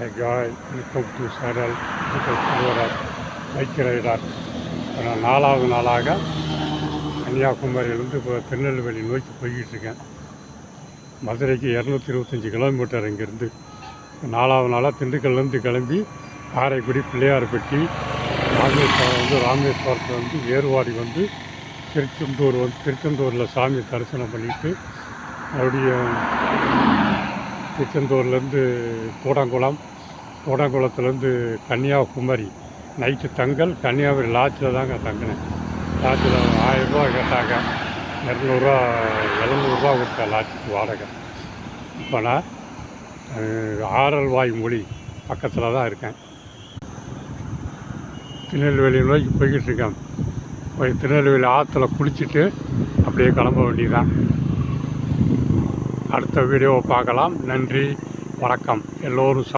Hi guys, welcome to channel திருவரர் bike rider. நான் 4வது நாளாக கன்னியாகுமரியிலேருந்து இப்போ திருநெல்வேலி நோக்கி போய்கிட்டு இருக்கேன். மதுரைக்கு 225 கிலோமீட்டர் இங்கேருந்து. 4வது நாளாக திண்டுக்கல்லேருந்து கிளம்பி காரைக்குடி, பிள்ளையார்பட்டி, ராமேஸ்வரத்தில் ஏர்வாடி திருச்செந்தூரில் சாமி தரிசனம் பண்ணிவிட்டு மறுபடியும் திருச்செந்தூர்லேருந்து கூடங்குளத்துலேருந்து கன்னியாகுமரி நைட்டு தங்கல். கன்னியாகுமரி லாட்ஜில் தாங்க தங்கினேன். லாட்ஜில் 1000 ரூபா கேட்டாங்க. 700 கொடுத்த லாட்ஜுக்கு வாடகை. இப்போ நான் ஆரல்வாய் மொழி பக்கத்தில் தான் இருக்கேன். திருநெல்வேலி நோக்கி போய்கிட்டு இருக்கேன். போய் திருநெல்வேலி ஆற்றுல குளிச்சுட்டு அப்படியே கிளம்ப வேண்டியதுதான். அடுத்த வீடியோவை பார்க்கலாம். நன்றி, வணக்கம். எல்லோரும்